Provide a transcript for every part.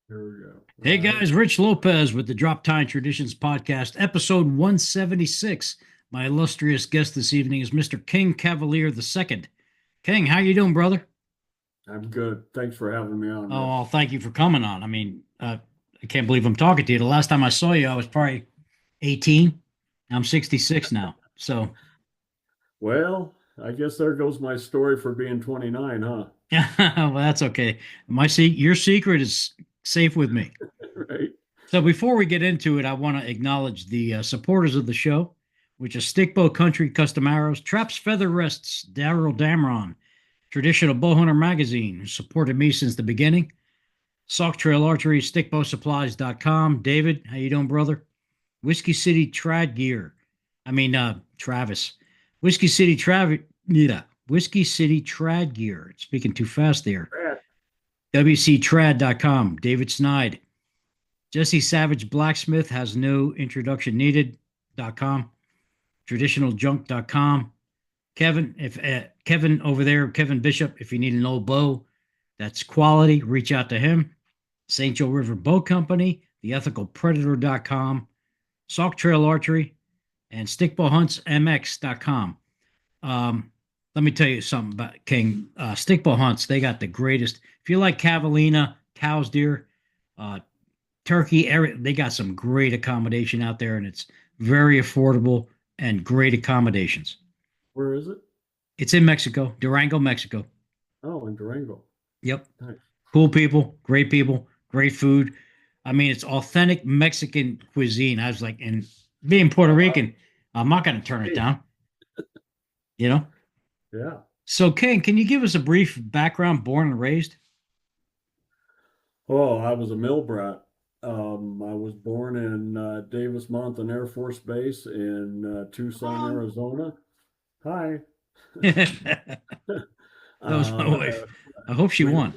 Here we go. Hey All right. guys, Rich Lopez with the Drop Time Traditions Podcast, episode 176. My illustrious guest this evening is Mr. King Cavalier II. King, how you doing, brother? I'm good. Thanks for having me on, Oh, Rich. well, thank you for coming on. I can't believe I'm talking to you. The last time I saw you, I was probably 18. I'm 66 now. So, Well, I guess there goes my story for being 29, huh? well, that's okay. Your secret is safe with me. Right. So before we get into it, I want to acknowledge the supporters of the show, which is Stickbow Country Custom Arrows, Traps Feather Rests, Daryl Damron, Traditional Bowhunter Magazine, who supported me since the beginning, Sauk Trail Archery, StickbowSupplies.com. David, how you doing, brother? Whiskey City Trad Gear. Travis. Whiskey City Trav. Yeah. Whiskey City Trad Gear. Speaking too fast there. Brad. WCTrad.com. David Snide. Jessie Savage Blacksmith has no introduction needed.com, traditionaljunk.com. Kevin over there, Kevin Bishop, if you need an old bow that's quality, reach out to him. St. Joe River Bow Company, theethicalpredator.com, Sauk Trail Archery, and stickbowhuntsmx.com. Let me tell you something about King. Stickbow hunts, they got the greatest. If you like Cavaliina, cows, deer, uh, Turkey, they got some great accommodation out there, and it's very affordable and great accommodations. Where is it? It's in Mexico, Durango, Mexico. Oh, in Durango. Yep. Nice. People, great food. I mean, it's authentic Mexican cuisine. I was like, and being Puerto Uh, Rican, I'm not going to turn it hey, down, you know? yeah. So, Ken, can you give us a brief background, born and raised? Oh, I was a mill brat. I was born in Davis Mountain Air Force Base in Tucson, Oh. Arizona. Hi. That was my Uh, wife. I hope she we won.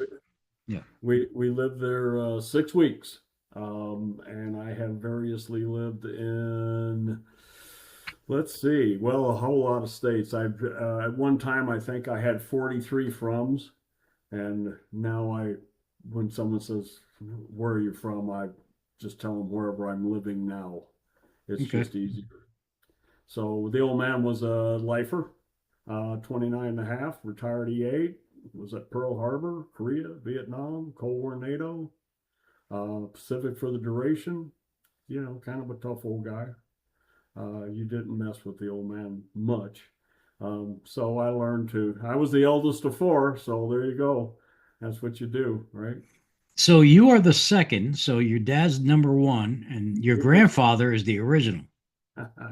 Yeah. we lived there 6 weeks, and I have variously lived in. Let's see. Well, a whole lot of states. I've at one time I think I had 43 froms, and now when someone says, "Where are you from?" I just tell them wherever I'm living now. It's Okay. just easier. So the old man was a lifer, 29 and a half, retired E8, was at Pearl Harbor, Korea, Vietnam, Cold War, NATO, Pacific for the duration. Kind of a tough old guy. You didn't mess with the old man much. So I was the eldest of four. So there you go. That's what you do, right? So you are the second. So your dad's number one, and your Yes. grandfather is the original.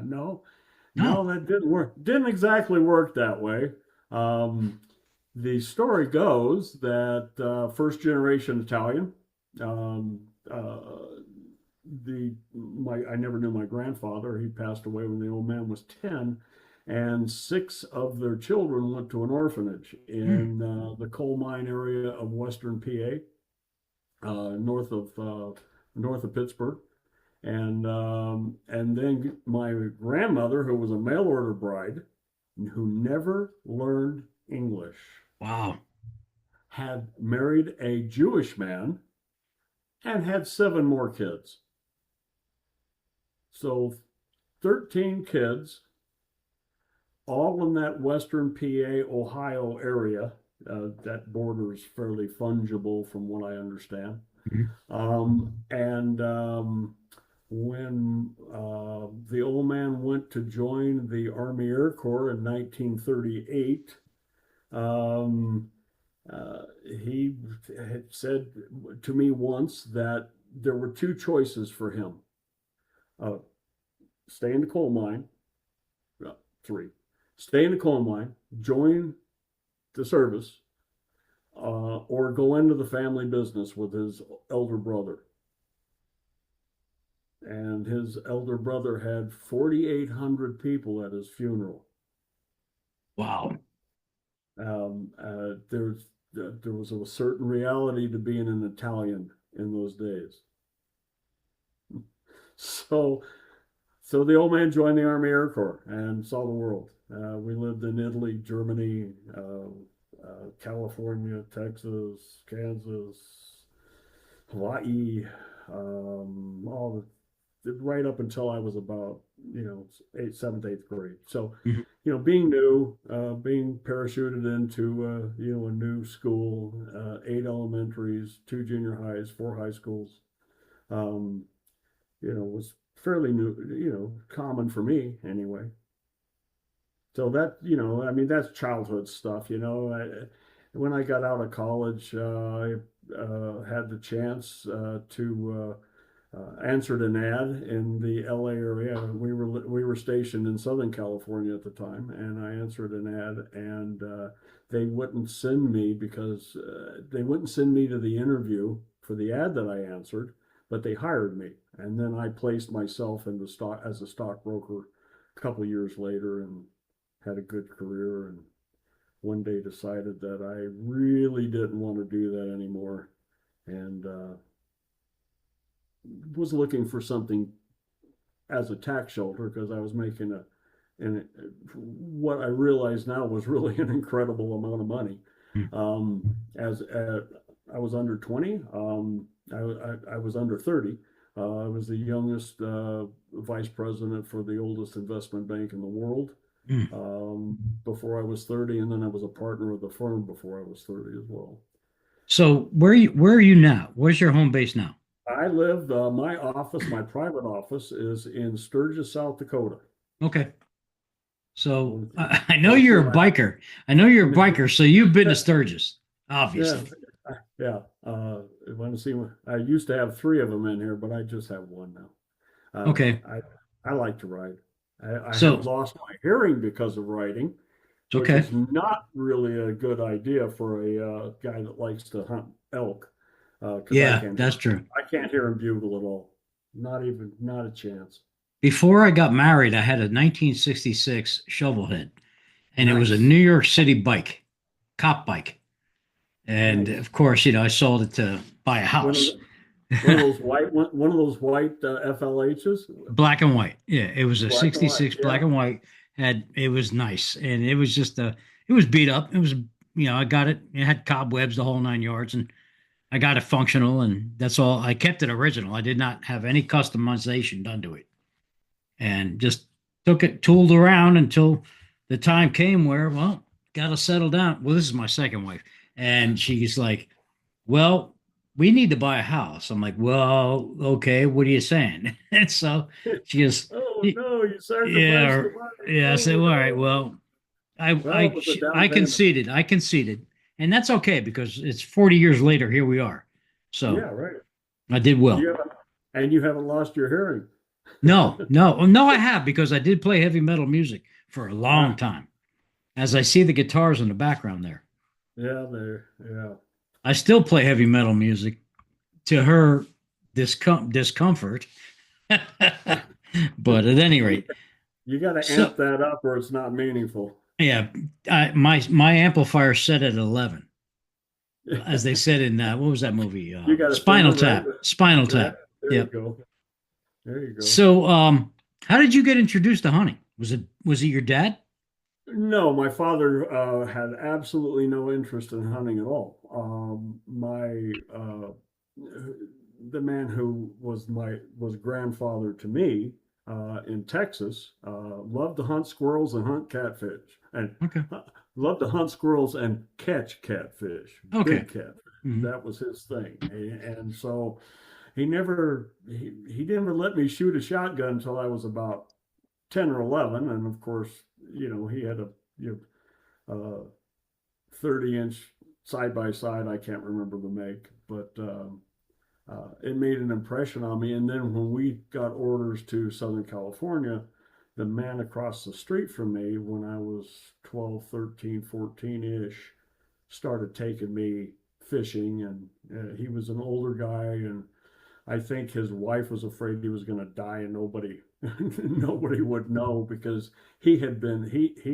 No, No. no, that didn't work. Didn't exactly work that way. Um, the story goes that first generation Italian. Um, the my I never knew my grandfather. He passed away when the old man was 10, and six of their children went to an orphanage Hmm. in the coal mine area of Western PA, north of Pittsburgh. And then my grandmother, who was a mail order bride, who never learned English, Wow. had married a Jewish man and had seven more kids. So 13 kids, all in that Western PA, Ohio area. That border is fairly fungible from what I understand. Mhm. And when the old man went to join the Army Air Corps in 1938, um, he had said to me once that there were two choices for him: uh, stay in the coal mine, three, stay in the coal mine, join the service, or go into the family business with his elder brother. And his elder brother had 4,800 people at his funeral. Wow. There was a certain reality to being an Italian in those days. So, so the old man joined the Army Air Corps and saw the world. We lived in Italy, Germany, California, Texas, Kansas, Hawaii, all right up until I was about, seventh, eighth grade. So, Mhm. being new, being parachuted into, a new school, eight elementaries, two junior highs, four high schools, um, was fairly new, common for me anyway. So that, I mean, that's childhood stuff, when I got out of college, I had the chance to answered an ad in the LA area. We were stationed in Southern California at the time, and I answered an ad, and they wouldn't send me because they wouldn't send me to the interview for the ad that I answered, but they hired me, and then I placed myself in the stock as a stockbroker a couple of years later, and had a good career. And one day decided that I really didn't want to do that anymore, and was looking for something as a tax shelter because I was making and what I realized now was really an incredible amount of money. Mhm. As I was under 20, I was under 30. I was the youngest vice president for the oldest investment bank in the world Mhm. before I was 30, and then I was a partner of the firm before I was 30 as well. So where are you now? Where's your home base now? I live, my private office is in Sturgis, South Dakota. Okay. So Only I know only you're two a and a half. biker. I know you're a biker, so you've been to Sturgis, Yeah, obviously. yeah. Want to see? I used to have three of them in here, but I just have one now. Okay. I like to ride. I have So lost my hearing because of riding, it's which okay. is not really a good idea for a guy that likes to hunt elk, because Yeah, that's true. I can't hear him bugle at all. Not a chance. Before I got married, I had a 1966 Shovelhead, and it was a Nice, New York City bike, cop bike. And nice. of course, I sold it to buy a One of house. the, one of those white FLHs, Black and white. Yeah, it was a black and white. 66 black Yeah, and white. It was nice. And it was just it was beat up. It was, I got it. It had cobwebs the whole 9 yards, and I got it functional, and that's all. I kept it original. I did not have any customization done to it, and just took it, tooled around until the time came where, well, got to settle down. Well, this is my second wife, and she's like, well, we need to buy a house. I'm like, well, okay, what are you saying? And so she goes, oh no, you sacrificed yeah, the money. yeah. I said, Oh well, all right, no. well, Well, it was a down I payment. conceded. I conceded, and that's okay because it's 40 years later. Here we are. So Yeah, right. I did well. You haven't, and you haven't lost your hearing. No, no, oh, no, I have because I did play heavy metal music for a long Ah, time. As I see the guitars in the background there, yeah, there. Yeah. I still play heavy metal music to her discomfort. But at any You, rate, you got to so amp that up or it's not meaningful. yeah, my amplifier set at 11, as they said in what was that movie? You got a Spinal Fender, right? Tap. Spinal Yeah, Tap. there you Yep. go. There you go. So, how did you get introduced to hunting? Was it your dad? No, my father had absolutely no interest in hunting at all. The man who was grandfather to me in Texas loved to hunt squirrels and hunt catfish, and Okay. loved to hunt squirrels and catch catfish, Okay. big catfish. Mhm. That was his thing, and so he never let me shoot a shotgun until I was about 10 or 11. And of course, he had a you 30-inch side by side. I can't remember the make, but it made an impression on me. And then when we got orders to Southern California, the man across the street from me, when I was 12, 13, 14 ish, started taking me fishing. And he was an older guy, and I think his wife was afraid he was going to die and nobody would know, because he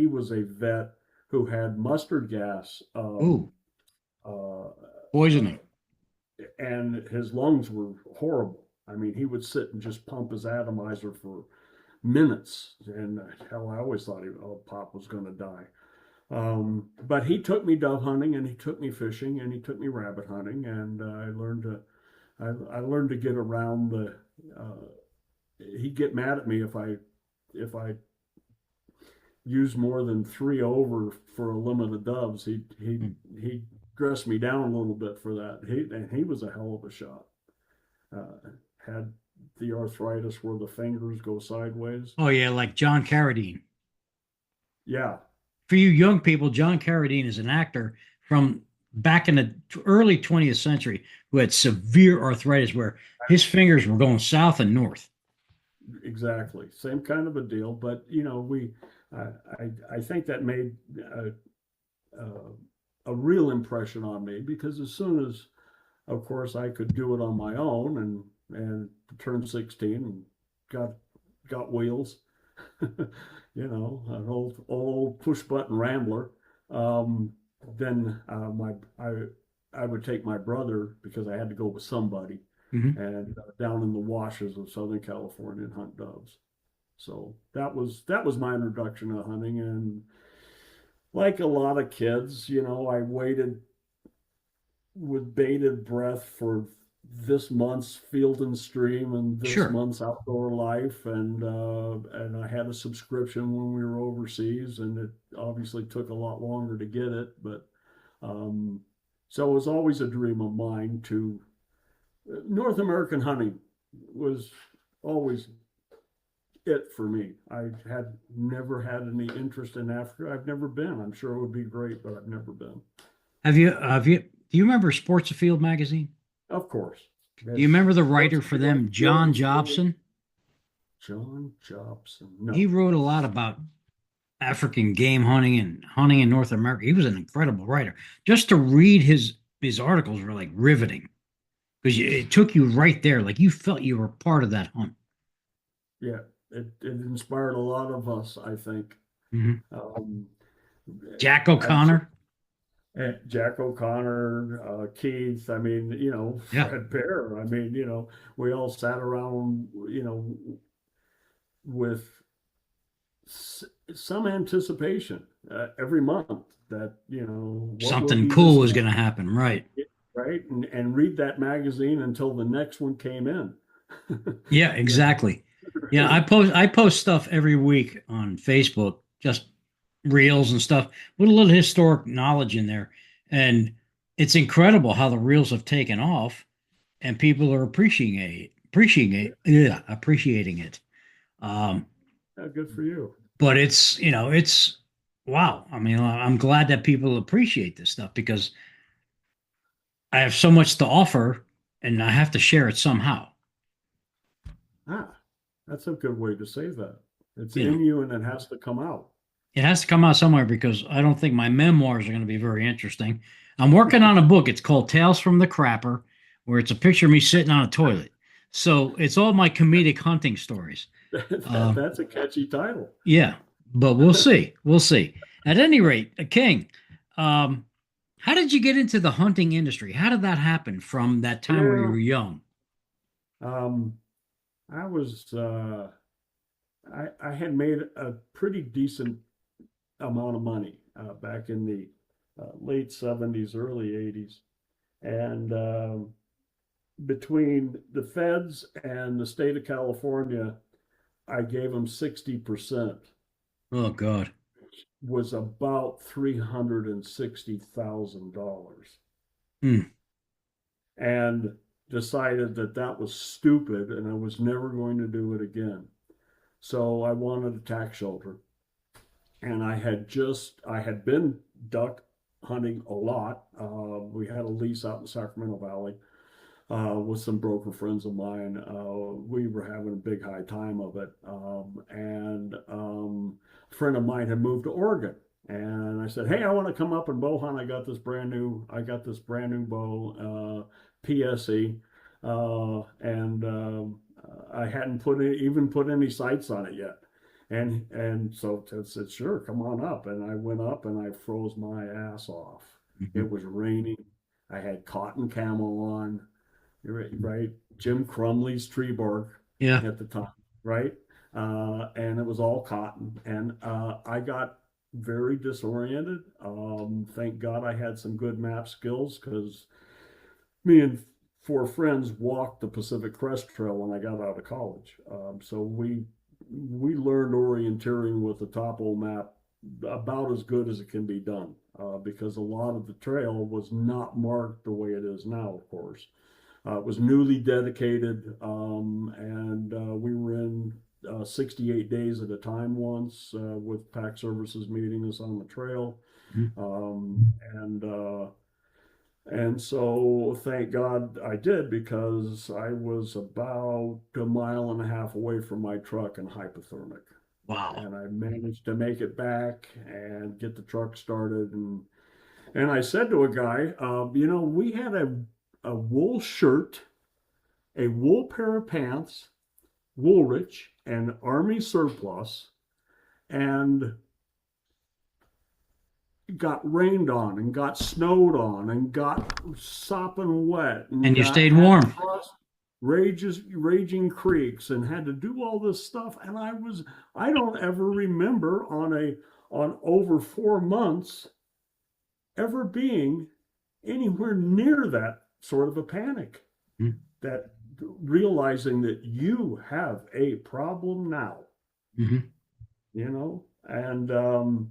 was a vet who had mustard gas, Ooh, uh, poisoning. and his lungs were horrible. I mean, he would sit and just pump his atomizer for minutes, and hell, I always thought Pop was going to die. But he took me dove hunting, and he took me fishing, and he took me rabbit hunting, and I learned to I learned to get around the. He'd get mad at me if I use more than 3 over for a limit of doves. He dressed me down a little bit for that. He was a hell of a shot. Had the arthritis where the fingers go sideways. Oh yeah, like John Carradine. Yeah, For you young people, John Carradine is an actor from back in the early 20th century who had severe arthritis where his fingers were going south and north. exactly. Same kind of a deal. But I I think that made a, a real impression on me because as soon as, of course, I could do it on my own and turned 16 and got got wheels, an old push button Rambler. Um, then I would take my brother because I had to go with somebody Mhm. and down in the washes of Southern California and hunt doves. So that was my introduction to hunting, and like a lot of kids, I waited with bated breath for this month's Field and Stream and this Sure. month's Outdoor Life, and I had a subscription when we were overseas, and it obviously took a lot longer to get it, but um, so it was always a dream of mine to North American hunting was always it for me. I had never had any interest in Africa. I've never been. I'm sure it would be great, but I've never been. Do you remember Sports Afield magazine? Of course. Do you Yes. remember the Sports writer for Field, them, Field John and Stream. Jobson? John Jobson. He No. wrote a lot about African game hunting and hunting in North America. He was an incredible writer. Just to read his articles were like riveting because it took you right there, like you felt you were part of that hunt. Yeah. It inspired a lot of us, I think. Mhm. Um, Jack I've O'Connor. Jack O'Connor, Keith, I mean, Yeah, Fred Bear. I mean, we all sat around, with some anticipation every month that, what will something be cool this was month, going to happen, right? right? And read that magazine until the next one came in. Yeah, Yeah, exactly. Yeah, right. I post stuff every week on Facebook, just reels and stuff with a little historic knowledge in there. And it's incredible how the reels have taken off and people are appreciating it. Um, Yeah, good for you. but it's wow. I mean, I'm glad that people appreciate this stuff because I have so much to offer and I have to share it somehow. Ah, that's a good way to say that. It's You know, in you and it has to come out. it has to come out somewhere because I don't think my memoirs are going to be very interesting. I'm working on a book. It's called Tales from the Crapper, where it's a picture of me sitting on a toilet. So it's all my comedic hunting stories. Uh, That's a catchy title. yeah, but we'll see. We'll see. At any rate, King, um, how did you get into the hunting industry? How did that happen from that time where you were Well, young? um, I was I had made a pretty decent amount of money back in the late '70s, early '80s, and between the feds and the state of California, I gave them 60%, Oh God. was about $360,000, Hmm. and decided that that was stupid and I was never going to do it again. So I wanted a tax shelter, and I had been duck hunting a lot. We had a lease out in Sacramento Valley with some broker friends of mine. We were having a big high time of it, and a friend of mine had moved to Oregon, and I said, "Hey, I want to come up and bow hunt. I got this brand new bow, PSE, and I hadn't even put any sights on it yet." And so Ted said, "Sure, come on up." And I went up and I froze my ass off. Mhm. It was raining. I had cotton camo on, right? Jim Crumley's tree bark Yeah. at the time, right? And it was all cotton. And I got very disoriented. Thank God I had some good map skills because me and four friends walked the Pacific Crest Trail when I got out of college. So we learned orienteering with the topo map about as good as it can be done, because a lot of the trail was not marked the way it is now, of course. It was newly dedicated, and we were in 68 days at a time once, with Pack Services meeting us on the trail. Mhm. And so thank God I did, because I was about a mile and a half away from my truck and hypothermic. Wow. And I managed to make it back and get the truck started. And I said to a guy, we had a wool shirt, a wool pair of pants, Woolrich, and Army surplus, and got rained on and got snowed on and got sopping wet And you got stayed had to warm. cross raging creeks and had to do all this stuff. And I don't ever remember on over 4 months ever being anywhere near that sort of a panic. Mhm. That realizing that you have a problem now, Mhm. and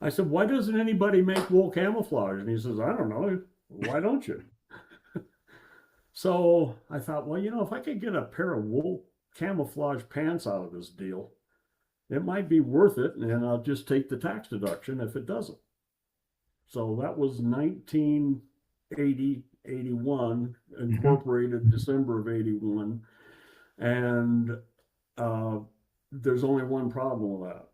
I said, why doesn't anybody make wool camouflage? And he says, I don't know. Why don't you? So I thought, well, if I could get a pair of wool camouflage pants out of this deal, it might be worth it. And I'll just take the tax deduction if it doesn't. So that was 1980, 81, incorporated December of 81. And there's only one problem with that.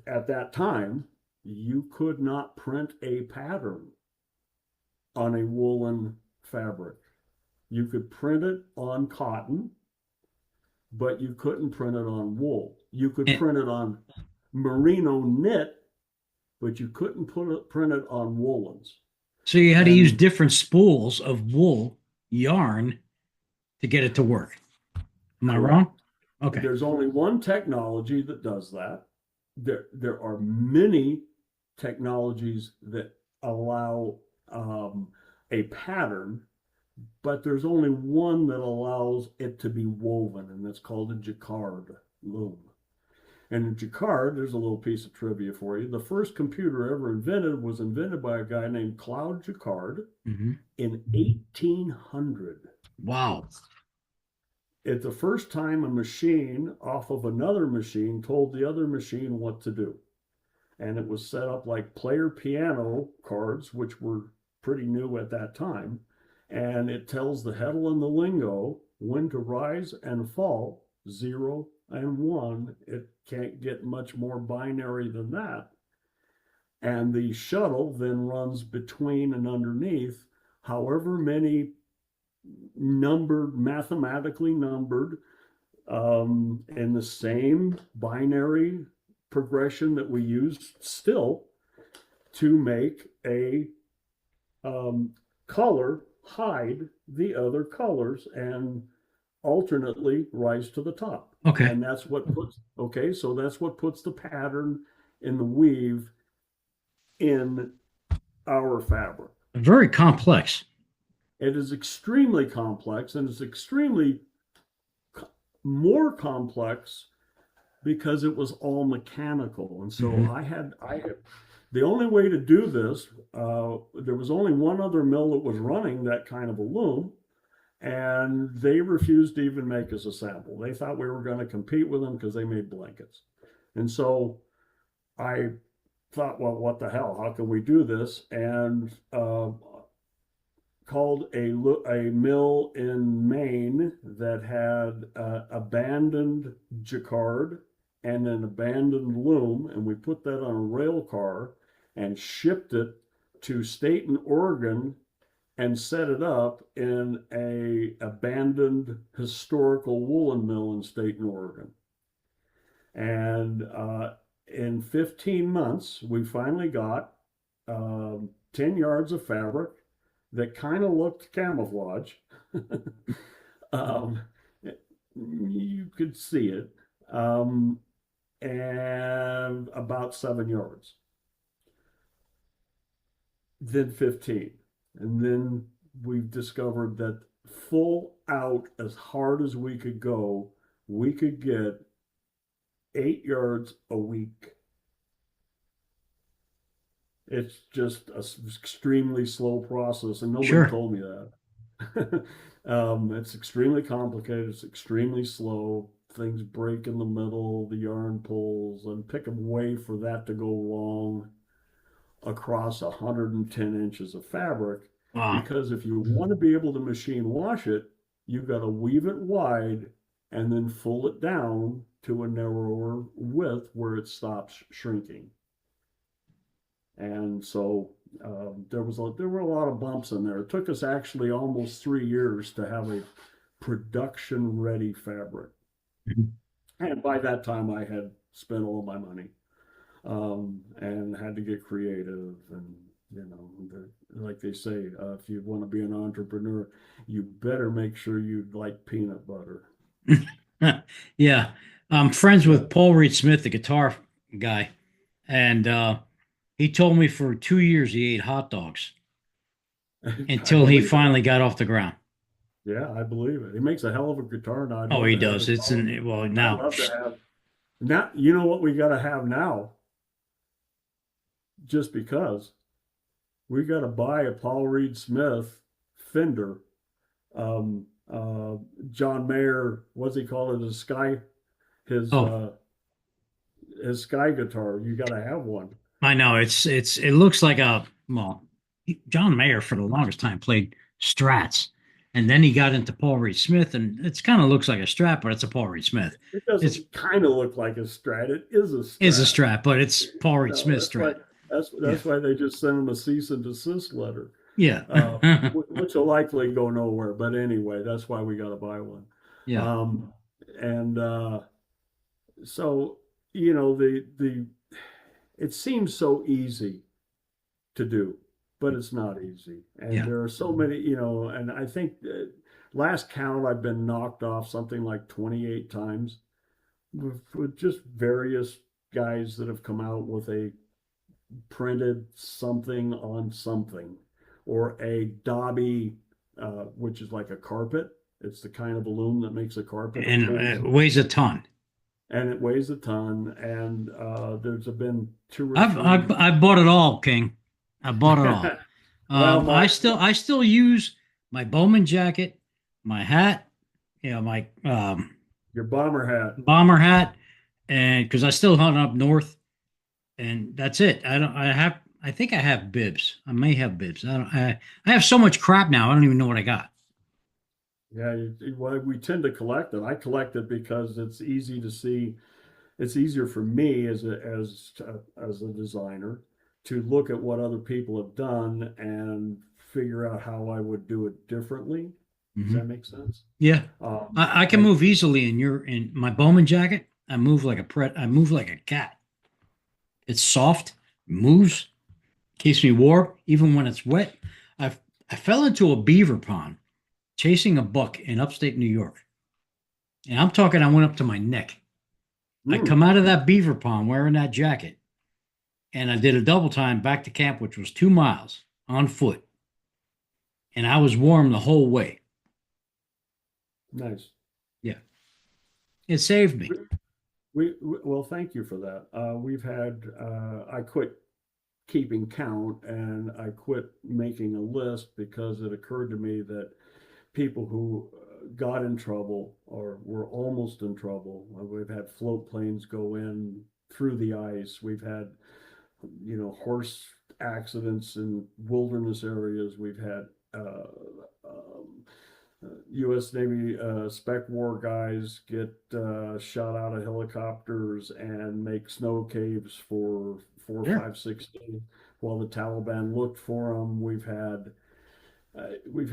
At that time, you could not print a pattern on a woolen fabric. You could print it on cotton, but you couldn't print it on wool. You could And print it on merino knit, but you couldn't print it on woolens. so you had to use And different spools of wool yarn to get it to work. Am I wrong? correct. Okay. There's only one technology that does that. There are many technologies that allow a pattern, but there's only one that allows it to be woven, and it's called a jacquard loom. And in jacquard, there's a little piece of trivia for you. The first computer ever invented was invented by a guy named Claude Jacquard Mm-hmm. in 1800. Wow. It's the first time a machine off of another machine told the other machine what to do. And it was set up like player piano cards, which were pretty new at that time. And it tells the Heddle and the lingo when to rise and fall, 0 and 1. It can't get much more binary than that. And the shuttle then runs between and underneath however many mathematically numbered, in the same binary progression that we use still to make a color hide the other colors and alternately rise to the top. Okay. And that's what puts the pattern in the weave in our fabric. Very complex. It is extremely complex, and it's extremely more complex because it was all mechanical. And so I had the only way to do this, there was only one other mill that was running that kind of a loom, and they refused to even make us a sample. They thought we were going to compete with them because they made blankets. And so I thought, well, what the hell? How can we do this? And called a mill in Maine that had abandoned jacquard and an abandoned loom, and we put that on a rail car and shipped it to Staten, Oregon, and set it up in a abandoned historical woolen mill in Staten, Oregon. And in 15 months, we finally got 10 yards of fabric that kind of looked camouflage. You could see it. And about 7 yards. then 15. And then we've discovered that full out, as hard as we could go, we could get 8 yards a week. It's just an extremely slow process, and nobody Sure. told me that. It's extremely complicated. It's extremely slow. Things break in the middle, the yarn pulls, and pick a way for that to go wrong across 110 inches of fabric. Wow. Because if you want to be able to machine wash it, you've got to weave it wide and then full it down to a narrower width where it stops shrinking. And so there were a lot of bumps in there. It took us actually almost 3 years to have a production ready fabric. Mhm. And by that time, I had spent all my money and had to get creative. And, like they say, if you want to be an entrepreneur, you better make sure you like peanut butter. Yeah. I'm friends Yeah. with Paul Reed Smith, the guitar guy, and he told me for 2 years he ate hot dogs I until he believe it. finally got off the ground. Yeah, I believe it. He makes a hell of a guitar, and I'd Oh, love he to have does. his It's power. in, well, I'd now. love to have now. You know what we got to have now? Just because we got to buy a Paul Reed Smith Fender. Um, uh, John Mayer, what's he call it? His Oh, uh, his Sky guitar. You got to have one. I know. It looks like a, well, John Mayer for the longest time played Strats. And then he got into Paul Reed Smith, and it's kind of looks like a Strat, but it's a Paul Reed Smith. It It's doesn't kind of look like a Strat. It is a is a Strat. Strat, but it's Paul Reed No, Smith that's why Strat. Yeah. that's why they just sent him a cease and desist letter, Yeah. uh, which will likely go nowhere. But anyway, that's why we got to buy one. Yeah. Um, and so the it seems so easy to do, but it's not easy. And Yeah. there are so many, and I think last count I've been knocked off something like 28 times with just various guys that have come out with a printed something on something, or a Dobby, which is like a carpet. It's the kind of loom that makes a carpet. It And pulls it weighs a ton. and it weighs a ton. And there's been two or I've three. I've I've bought it all, King. I bought it all. Well, I still use my Bowman jacket, my hat, my your bomber hat. bomber hat, and because I still hunt up north, and that's it. I don't. I think I have bibs. I may have bibs. I don't. I have so much crap now. I don't even know what I got. Yeah, well, we tend to collect it. I collect it because it's easy to see. It's easier for me as a designer to look at what other people have done and figure out how I would do it differently. Does Hmm. that make sense? Yeah, I can And move easily in my Bowman jacket. I move like a pret. I move like a cat. It's soft, moves, keeps me warm even when it's wet. I I fell into a beaver pond chasing a buck in upstate New York, and I'm talking. I went up to my neck. I mm, come out of that beaver pond wearing that jacket, and I did a double time back to camp, which was 2 miles on foot, and I was warm the whole way. nice. Yeah, it saved me. Well, thank you for that. We've had I quit keeping count and I quit making a list because it occurred to me that people who got in trouble or were almost in trouble. We've had float planes go in through the ice. We've had, horse accidents in wilderness areas. We've had U.S. Navy spec war guys get shot out of helicopters and make snow caves for four, Sure. 5, 6 days while the Taliban looked for them. We've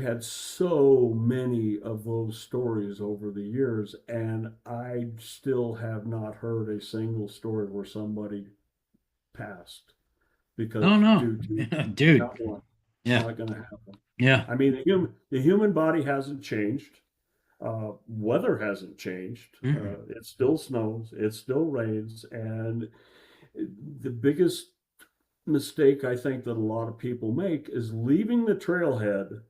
had so many of those stories over the years, and I still have not heard a single story where somebody passed Oh because no, due to dude. not one. It's Yeah, not going to happen. yeah. I mean, the human body hasn't changed. Weather hasn't changed. Mm-mm. It still snows. It still rains, and the biggest mistake I think that a lot of people make is leaving the trailhead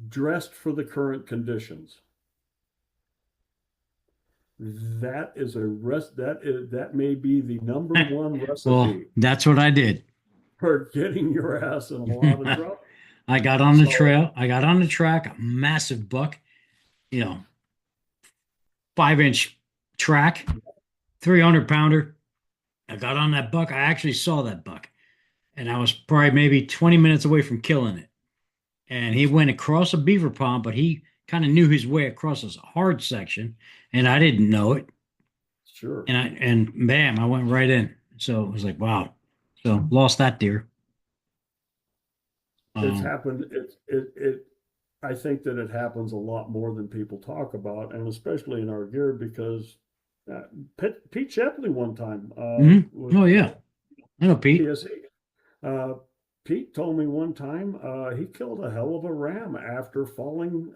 dressed for the current conditions. That is a rest that may be the number one Well, recipe that's what I did. for getting your ass in a lot of trouble. I got on the So trail. I got on the track, a massive buck, you know, 5-inch track, 300-pounder. I got on that buck. I actually saw that buck, and I was probably maybe 20 minutes away from killing it. And he went across a beaver pond, but he kind of knew his way across this hard section, and I didn't know it. sure, And bam, I went right in. So it was like, wow. So lost that deer. it's Um, happened. It I think that it happens a lot more than people talk about, and especially in our gear because Pete Shepley one time was oh yeah, I know Pete. TSE. Uh, Pete told me one time he killed a hell of a ram after falling,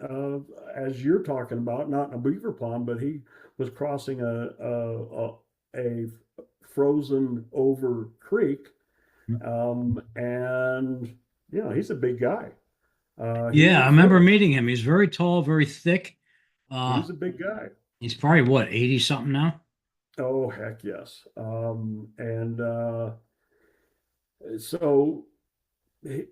as you're talking about, not in a beaver pond, but he was crossing a frozen over creek, and you know he's a big guy. He Yeah, I went remember for it. meeting him. He's very tall, very thick. He's a big guy. He's probably what, 80 something now? Oh heck yes. And so he,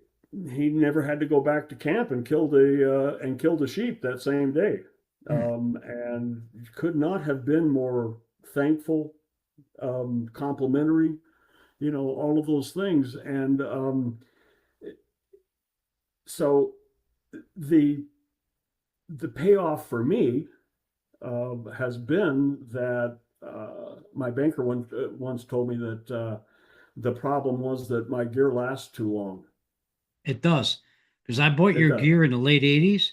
he never had to go back to camp and killed a sheep that same day, Hmm. and could not have been more thankful, complimentary, you know, all of those things. And so the the payoff for me has been that my banker once told me that the problem was that my gear lasts too long. It does. Because I bought It your does. gear in the late 80s.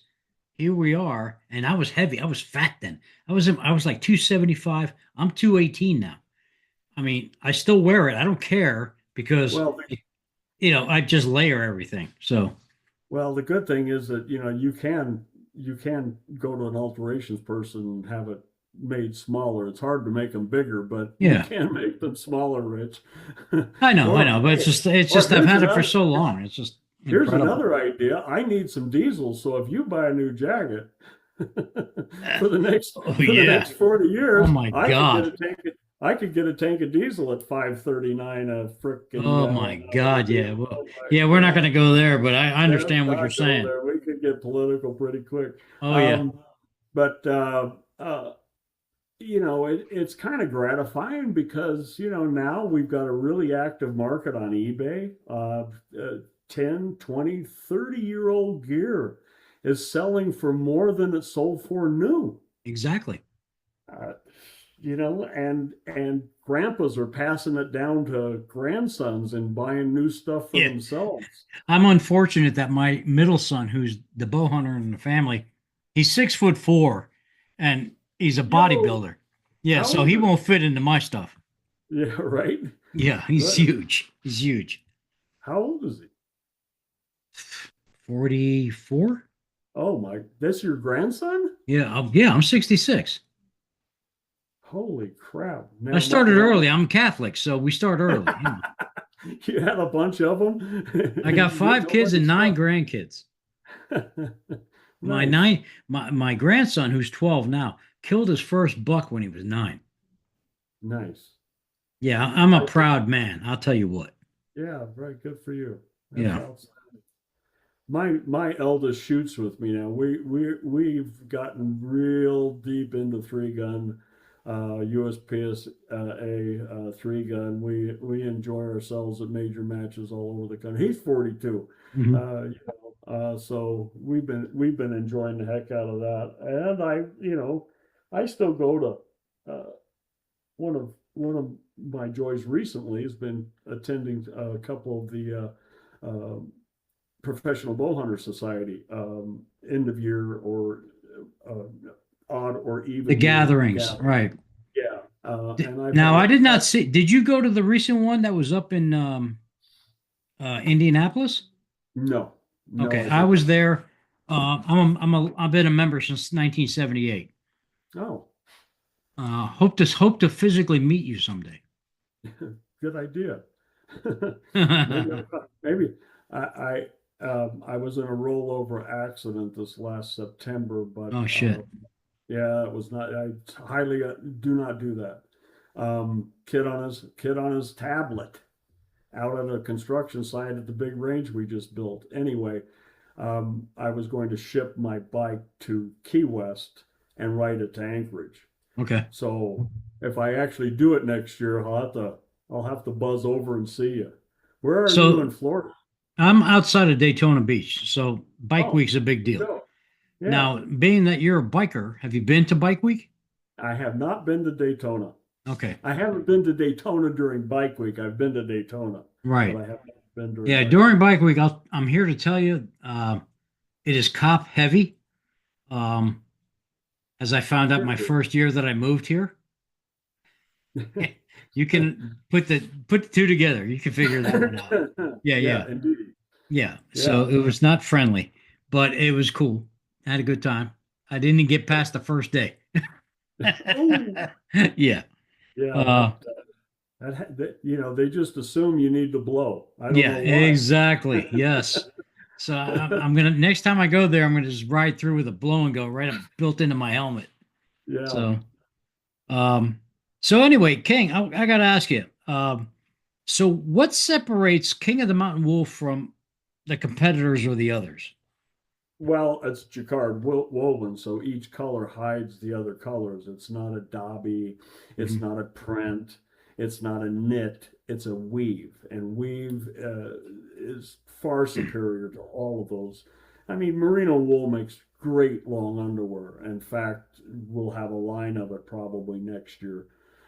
Here we are. And I was heavy. I was fat then. I was like 275. I'm 218 now. I mean, I still wear it. I don't care because, Well, I just layer everything. So, well, the good thing is that you know you can go to an alterations person and have it made smaller. It's hard to make them bigger, but you yeah, can make them smaller, Rich. I Or know, but it's or just I've had it for so long. It's just here's incredible. another idea. I need some diesel, so if you buy a new jacket for the next Oh for the yeah. next 40 Oh years, my God. I could get a tank of diesel at 539 a frickin' Oh my God. Yeah. diesel. Well, Oh my yeah, we're not going God. to go there, but I Let's understand what you're not go saying. there. We could get political pretty quick. Oh yeah. Um, but you know, it's kind of gratifying because you know now we've got a really active market on eBay. 10, 20, 30-year-old gear is selling for more than it sold for new. Exactly. Uh, you know, and grandpas are passing it down to grandsons and buying new stuff for Yeah. themselves. I'm unfortunate that my middle son, who's the bow hunter in the family, he's 6'4" and he's a Yo, bodybuilder. Yeah, how so old he is? won't fit into my stuff. Yeah, right. Yeah, he's Right. huge. He's huge. How old is he? 44? Oh my, that's your grandson? Yeah, I'm 66. Holy crap! I Now, started early. I'm Catholic, so we start early. you had a bunch of them. I got 5 kids Nobody and 9 stopped. grandkids. Nice, My grandson, who's 12 now, killed his first buck when he was 9. nice. Yeah, I'm a I think, proud man. I'll tell you what. yeah, right. Good for you. That's Yeah. awesome. My eldest shoots with me now. We've gotten real deep into three gun, USPSA three gun. We enjoy ourselves at major matches all over the country. He's 42, Mhm. you know, so we've been enjoying the heck out of that. And I still go to one of my joys recently has been attending a couple of the Professional Bowhunter Society end of year or uh, odd or The even year gatherings, gathering. right. Yeah, and I've Now, had I did not had see. Did you go to the recent one that was up in Indianapolis? no, no, Okay, I I did was not. there. I've been a member since 1978. Oh, Hope to physically meet you someday. good idea. Maybe, maybe I was in a rollover accident this last September, but Oh shit. yeah, it was not. I highly do not do that. Kid on his tablet out at a construction site at the big range we just built. Anyway, I was going to ship my bike to Key West and ride it to Anchorage. Okay. So if I actually do it next year, I'll have to buzz over and see you. Where are you So in Florida? I'm outside of Daytona Beach, so Bike Oh, Week's a big there you deal. go. Yeah, Now, being that you're a biker, have you been to Bike Week? I have not been to Daytona. Okay. I haven't been to Daytona during Bike Week. I've been to Daytona, but Right. I haven't been during Yeah, Bike during Week. Bike Week, I'm here to tell you, it is cop heavy. Um, as I found out my first year that I moved here, you can put the two together. You can figure that one out. Yeah, Yeah, yeah, indeed. yeah. Yeah. So it was not friendly, but it was cool. I had a good time. I didn't get past the first day. Oh, Yeah. yeah. Uh, They just assume you need to blow. I don't yeah, know why. exactly. Yes. So I'm gonna next time I go there, I'm gonna just ride through with a blow and go right up built into my helmet. Yeah. So um so anyway, King, I gotta ask you, so what separates King of the Mountain Wolf from the competitors or the others? Well, it's jacquard woven, so each color hides the other colors. It's not a dobby, it's Mhm. not a print, it's not a knit, it's a weave. And weave is far superior to all of those. I mean, merino wool makes great long underwear. In fact, we'll have a line of it probably next year.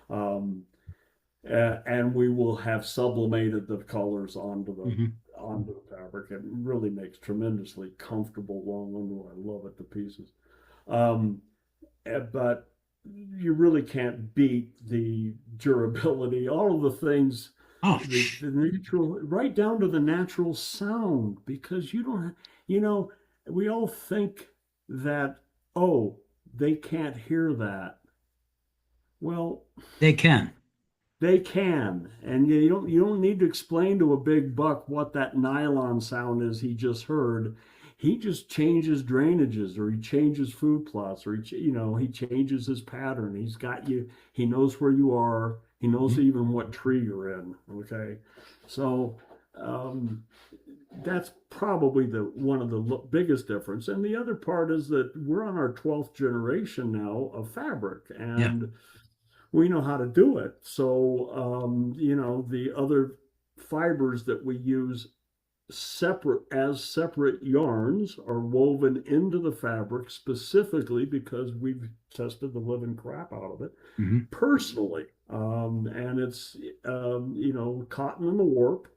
Um, and we will have sublimated the colors Mhm. onto the fabric. It really makes tremendously comfortable long underwear. I love it to pieces. Um, but you really can't beat the durability, all of the things, Oh, the natural, right down to the natural sound, because you don't, you know, we all think that, oh, they can't hear that. Well, they can. they can, and you don't need to explain to a big buck what that nylon sound is he just heard. He just changes drainages, or he changes food plots, or he changes his pattern. He's got you. He knows where you are. He knows Mhm. even what tree you're in. Okay, so um, that's probably the one of the biggest difference. And the other part is that we're on our 12th generation now of fabric, Yeah. and we know how to do it. So, the other fibers that we use separate yarns are woven into the fabric specifically because we've tested the living crap out of it Mhm. personally. And it's, cotton in the warp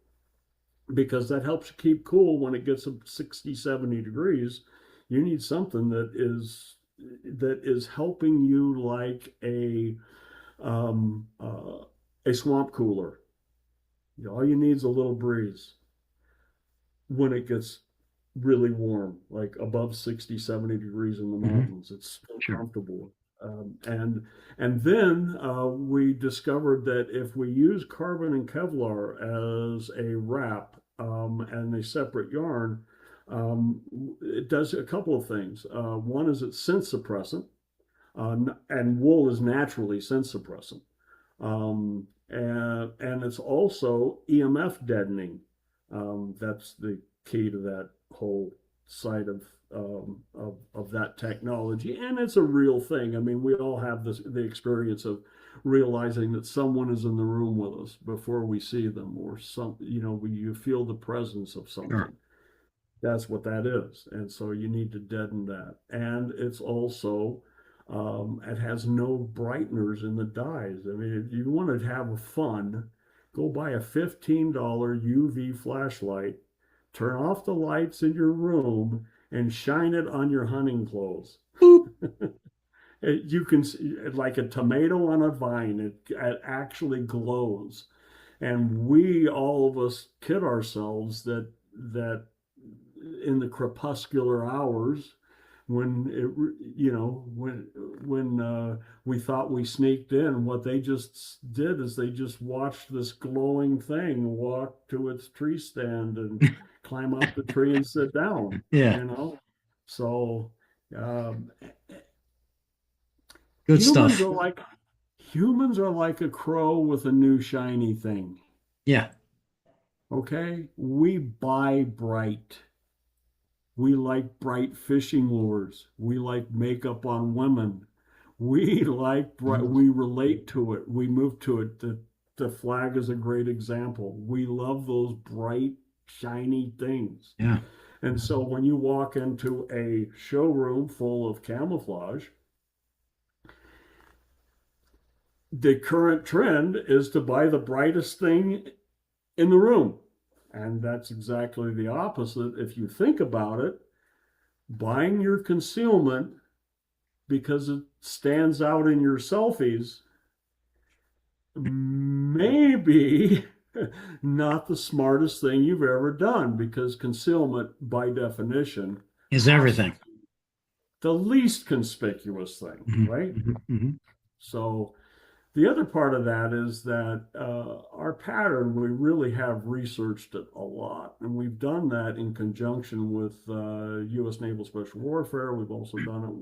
because that helps you keep cool when it gets up 60, 70 degrees. You need something that is helping you like um, uh, a swamp cooler. All you need is a little breeze when it gets really warm, like above 60, 70 degrees in the Mhm. mountains. It's still Sure. comfortable. And then we discovered that if we use carbon and Kevlar as a wrap and a separate yarn, it does a couple of things. One is it's scent suppressant, and wool is naturally scent suppressant. And it's also EMF deadening. That's the key to that whole side of that technology, and it's a real thing. I mean, we all have the experience of realizing that someone is in the room with us before we see them, or you feel the presence of Sure. something. That's what that is. And so you need to deaden that. And it's also, it has no brighteners in the dyes. I mean, if you want to have fun, go buy a $15 UV flashlight, turn off the lights in your room, and shine it on your hunting clothes. Boop. You can see, like a tomato on a vine, it actually glows. And we, all of us, kid ourselves that in the crepuscular hours, when we thought we sneaked in, what they just did is they just watched this glowing thing walk to its tree stand and climb up the tree and sit down, Yeah. you know. So um, Good humans stuff. are like humans are like a crow with a new shiny thing. Yeah. Okay, we buy bright. We like bright fishing lures. We like makeup on women. We like bright, Mhm. we relate to it. We move to it. The flag is a great example. We love those bright, shiny things. Yeah. And so when you walk into a showroom full of camouflage, the current trend is to buy the brightest thing in the room. And that's exactly the opposite. If you think about it, buying your concealment because it stands out in your selfies maybe not the smartest thing you've ever done, because concealment by definition Is has to everything. be the least conspicuous thing, Hmm. right? Hmm. Hmm. So the other part of that is that our pattern, we really have researched it a lot. And we've done that in conjunction with U.S. Naval Special Warfare. We've also done it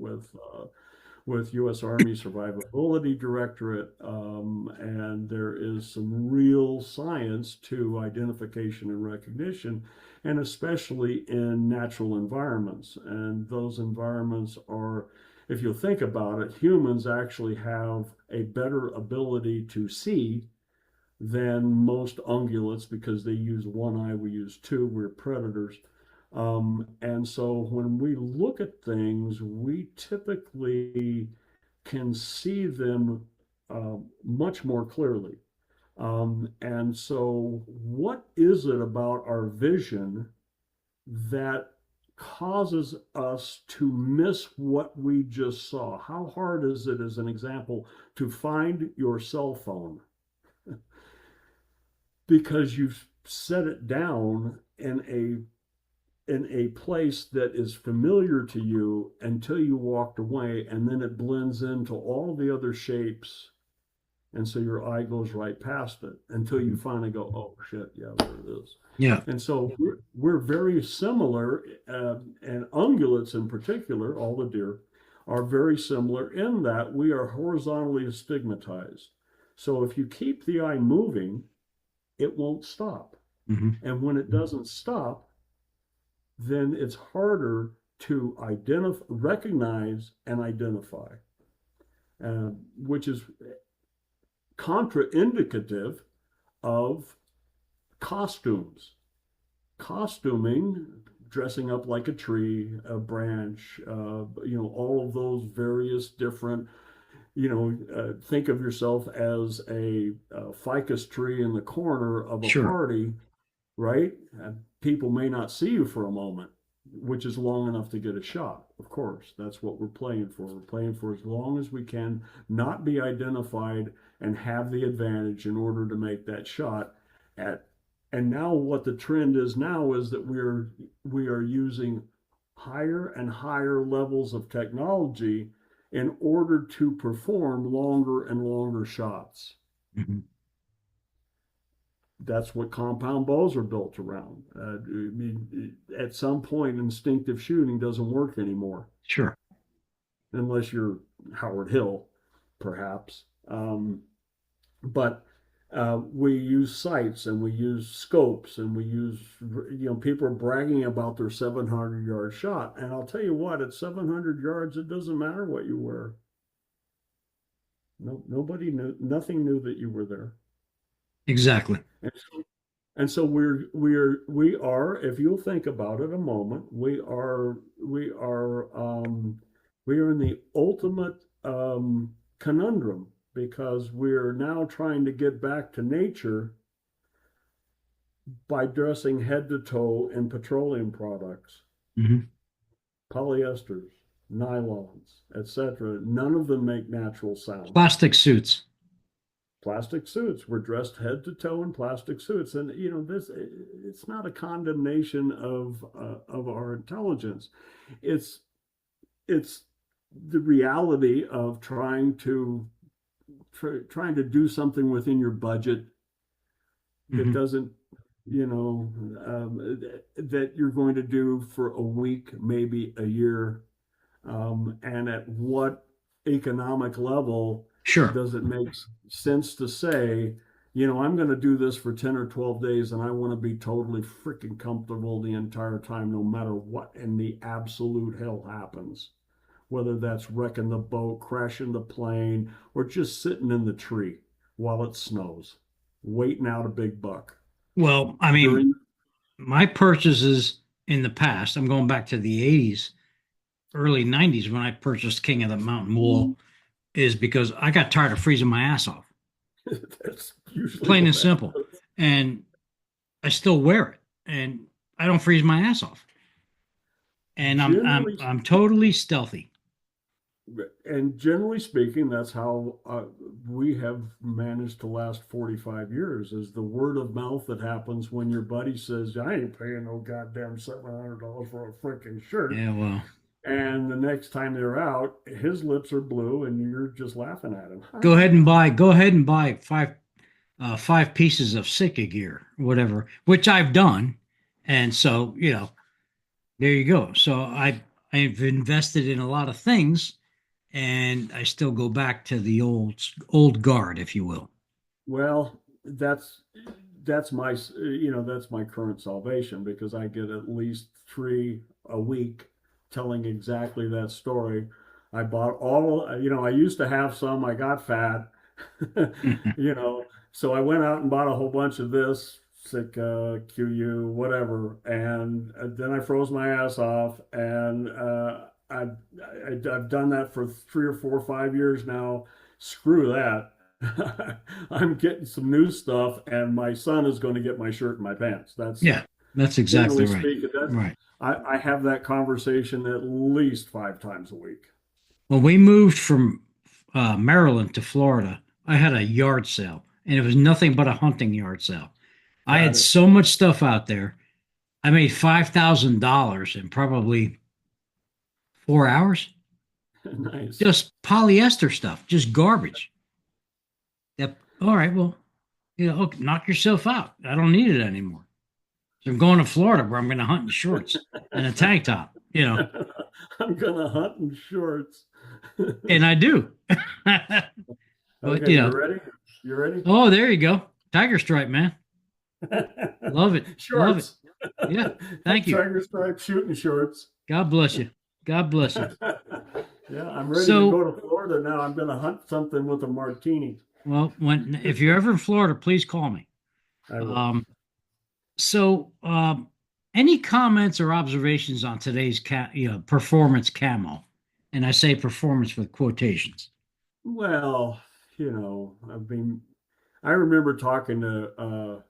with U.S. Army Survivability Directorate, and there is some real science to identification and recognition, and especially in natural environments. And those environments are, if you think about it, humans actually have a better ability to see than most ungulates because they use one eye, we use two, we're predators. And so when we look at things, we typically can see them much more clearly. And so, what is it about our vision that causes us to miss what we just saw? How hard is it, as an example, to find your cell phone because you've set it down in a place that is familiar to you until you walked away, and then it blends into all the other shapes, and so your eye goes right past it until you finally go, oh shit, yeah, there it is. Yeah. And so we're very similar, and ungulates in particular, all the deer, are very similar in that we are horizontally stigmatized. So if you keep the eye moving, it won't stop. Hmm. And when it doesn't stop, then it's harder to recognize and identify, which is contraindicative of costumes. Costuming, dressing up like a tree, a branch, all of those various different, think of yourself as a ficus tree in the corner of a Sure. party, right? And people may not see you for a moment, which is long enough to get a shot. Of course, that's what we're playing for. We're playing for as long as we can, not be identified and have the advantage in order to make that shot at. And now what the trend is now is that we are using higher and higher levels of technology in order to perform longer and longer shots. Hmm. That's what compound bows are built around. I mean, at some point, instinctive shooting doesn't work anymore, Sure. unless you're Howard Hill, perhaps. But we use sights and we use scopes and we use, people are bragging about their 700-yard shot. And I'll tell you what, at 700 yards, it doesn't matter what you wear. No, nobody knew, nothing knew that you were there. Exactly. And And so we are, if you'll think about it a moment, we are in the ultimate conundrum, because we're now trying to get back to nature by dressing head to toe in petroleum products, Hmm. polyesters, nylons, etc. None of them make natural sound. Plastic suits. Plastic suits. We're dressed head to toe in plastic suits, and this, it's not a condemnation of our intelligence. It's it's the reality of trying to do something within your budget that Hmm. doesn't, that you're going to do for a week, maybe a year, and at what economic level Sure. does it make sense to say, I'm going to do this for 10 or 12 days and I want to be totally freaking comfortable the entire time, no matter what in the absolute hell happens, whether that's wrecking the boat, crashing the plane, or just sitting in the tree while it snows, waiting out a big buck. Well, I mean, During my purchases in the past, I'm going back to the 80s, early 90s when I purchased King of the Mountain wool, is because I got tired of freezing my ass off, that's usually plain and what simple. happens. And I still wear it and I don't freeze my ass off. And Generally I'm totally stealthy. And generally speaking, that's how we have managed to last 45 years is the word of mouth that happens when your buddy says, I ain't paying no goddamn $700 for a freaking shirt. Yeah, well, And the next time they're out, his lips are blue and you're just laughing at him. go ahead and buy five pieces of Sitka gear, whatever, which I've done. And so, there you go. So I've invested in a lot of things and I still go back to the old guard, if you will. Well, that's my current salvation because I get at least three a week telling exactly that story. I bought I used to have some, I got fat, so I went out and bought a whole bunch of this, Sitka, QU, whatever, and then I froze my ass off, and I've done that for 3 or 4 or 5 years now. Screw that. I'm getting some new stuff, and my son is going to get my shirt and my pants. That's Yeah, that's exactly generally right. speaking. That's Right. I have that conversation at least 5 times a week. When we moved from Maryland to Florida, I had a yard sale, and it was nothing but a hunting yard sale. I had Got it. so much stuff out there. I made $5,000 in probably 4 hours. Nice. Just polyester stuff, just garbage. Yep. All right. Well, okay, knock yourself out. I don't need it anymore. So I'm going to Florida where I'm going to hunt in shorts and a tank top. I'm gonna hunt in shorts. And I do. But, Okay, you ready? You ready? oh, there you go. Tiger stripe, man. Love it. Love it. Shorts. Yeah. Thank you. Tiger stripe shooting shorts. God bless you. God bless you. Yeah, I'm ready to So, go to Florida now. I'm gonna hunt something with a martini. well, if you're ever in Florida, please call me. I will. So, any comments or observations on today's performance camo? And I say performance with quotations. Well, I remember talking to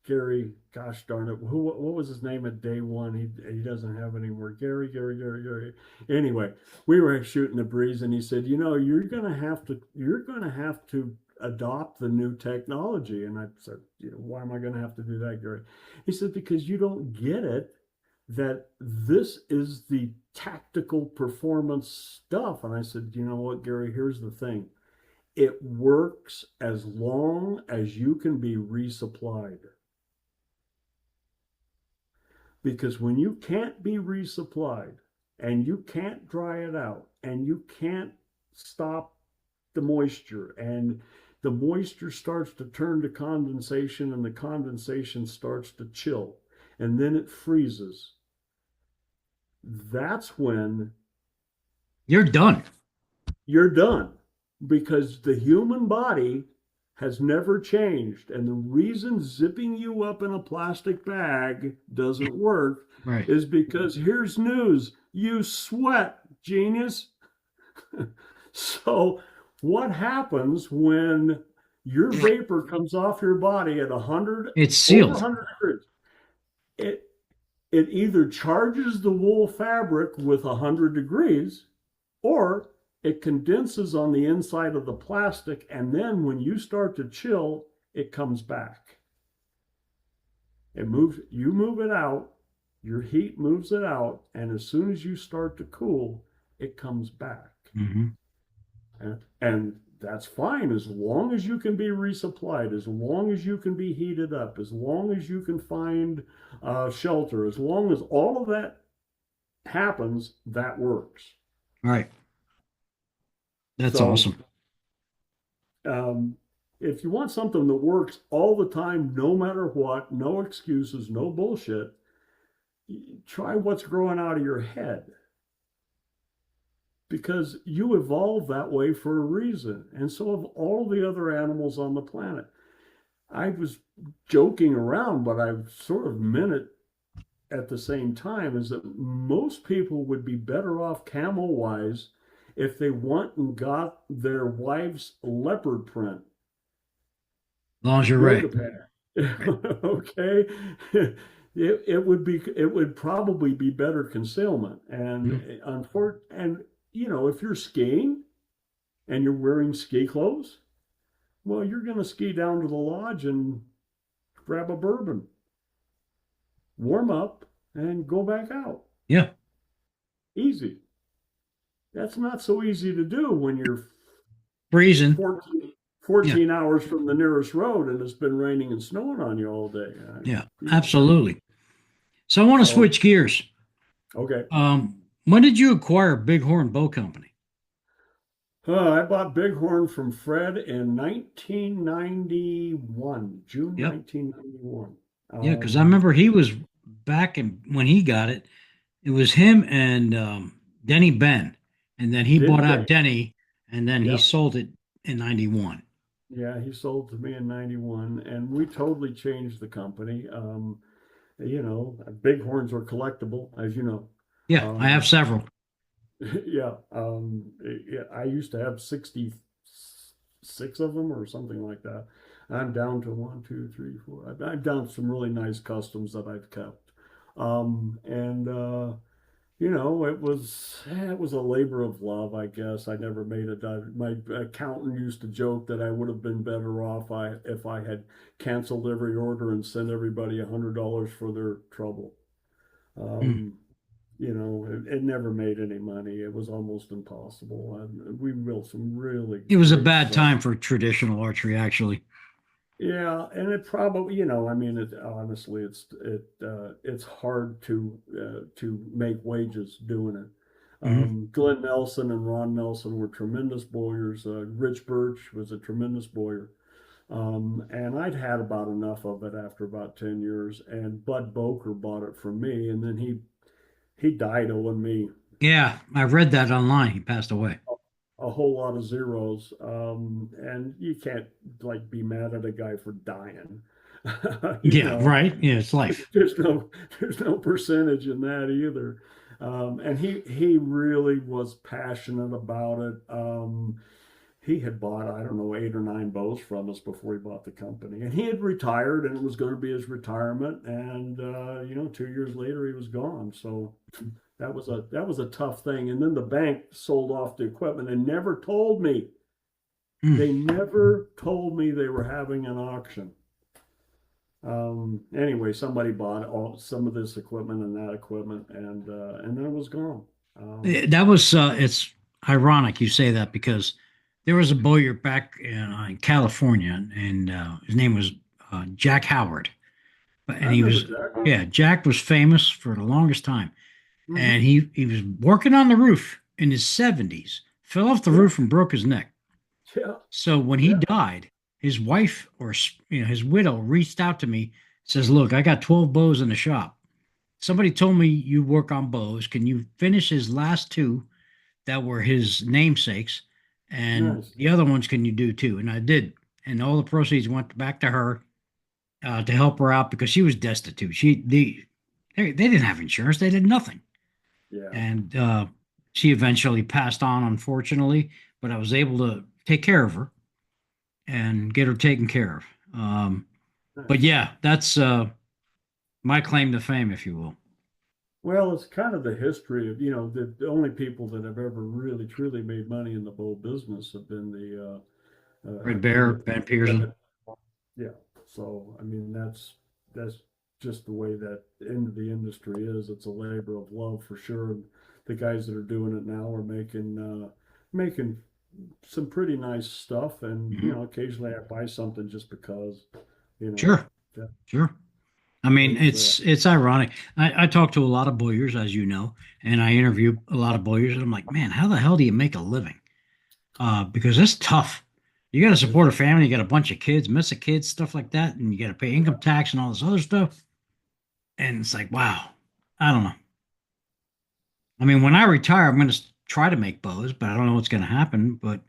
Gary, gosh darn it, what was his name at day one? He doesn't have anymore. Gary. Anyway, we were shooting the breeze, and he said, you're gonna have to adopt the new technology. And I said, why am I gonna have to do that, Gary? He said, because you don't get it that this is the tactical performance stuff. And I said, you know what, Gary, here's the thing. It works as long as you can be resupplied. Because when you can't be resupplied and you can't dry it out and you can't stop the moisture and the moisture starts to turn to condensation and the condensation starts to chill and then it freezes, that's when You're done. you're done because the human body has never changed. And the reason zipping you up in a plastic bag doesn't work Right. is because here's news: you sweat, genius. So, what happens when your vapor comes off your body at 100, It's over sealed. 100 degrees? It either charges the wool fabric with 100 degrees or it condenses on the inside of the plastic, and then when you start to chill, it comes back. You move it out, Your heat moves it out, and as soon as you start to cool, it comes back. Hmm. And that's fine as long as you can be resupplied, as long as you can be heated up, as long as you can find shelter, as long as all of that happens, that works. All right. That's So awesome. um, if you want something that works all the time, no matter what, no excuses, no bullshit, try what's growing out of your head, because you evolved that way for a reason. And so have all the other animals on the planet. I was joking around, but I sort of meant it at the same time, is that most people would be better off camo wise if they went and got their wife's leopard print As long as you're yoga right. pant. Right. Okay. It would probably be better concealment. And Mhm. and if you're skiing and you're wearing ski clothes, well, you're going to ski down to the lodge and grab a bourbon, warm up, and go back out. Yeah. Easy. That's not so easy to do when you're Freezing. 14, Yeah. 14 hours from the nearest road and it's been raining and snowing on you all day. Yeah. You know, Absolutely. So I want to so, switch gears. okay. When did you acquire Bighorn Bow Company? I bought Bighorn from Fred in 1991, June Yep. 1991. Yeah, because I remember he was back in when he got it. It was him and Denny Ben, and then he bought Did out they? Denny, and then he Yep. sold it in '91. Yeah, he sold to me in 91, and we totally changed the company. Bighorns are collectible, as you know. Yeah, I have Um, several. yeah, yeah, I used to have 66 of them or something like that. I'm down to one, two, three, four. I'm down to some really nice customs that I've kept. And it was a labor of love, I guess. I never made a dive. My accountant used to joke that I would have been better off if I had canceled every order and sent everybody $100 for their trouble. Mm. Um, it never made any money. It was almost impossible. And we built some really It was a great bad stuff. time for traditional archery, actually. Yeah, and it probably, I mean, honestly, it's hard to make wages doing it. Hmm. Glenn Nelson and Ron Nelson were tremendous bowyers. Rich Birch was a tremendous bowyer. And I'd had about enough of it after about 10 years. And Bud Boker bought it from me, and then he died owing me Yeah, I read that online. He passed away. a whole lot of zeros. And you can't like be mad at a guy for dying. you Yeah, know, right. Yeah, it's life. there's no there's no percentage in that either. And he really was passionate about it. He had bought, I don't know, 8 or 9 bows from us before he bought the company, and he had retired, and it was going to be his retirement. And 2 years later, he was gone. So that was a tough thing. And then the bank sold off the equipment and never told me. Mm. They never told me they were having an auction. Anyway, somebody bought some of this equipment and that equipment, and then it was gone. Um, That was it's ironic you say that because there was a bowyer back in California, and his name was Jack Howard, I and he remember was Jack. yeah, Jack was famous for the longest time, and Hmm. he was working on the roof in his 70s, fell off the Yeah, roof and broke his neck. yeah, So when he yeah. died, his wife or his widow reached out to me, says, "Look, I got 12 bows in the shop. Somebody told me you work on bows. Can you finish his last two that were his namesakes, and Nice. the other ones can you do too?" And I did, and all the proceeds went back to her to help her out because she was destitute. They didn't have insurance. They did nothing, Yeah. and she eventually passed on, unfortunately. But I was able to take care of her and get her taken care of. But Nice. yeah, that's my claim to fame, if you will. Well, it's kind of the history of, the only people that have ever really truly made money in the bow business have been Red have been Bear, the Ben people that Pearson. have, yeah. So, I mean, that's just the way that end of the industry is. It's a labor of love for sure. And the guys that are doing it now are making some pretty nice stuff. And Mhm. occasionally I buy something just because, you know, Sure, yeah, sure. I mean, it's it's ironic. I talk to a lot of bowyers, as you know, and I interview a lot of bowyers, and I'm like, man, how the hell do you make a living? Because it's tough. You got to support a it's family. You got a bunch of kids, miss a kid, stuff like that, and you got to pay income tax and all this other stuff. And it's like, wow, I don't know. I mean, when I retire, I'm going to try to make bows, but I don't know what's going to happen. But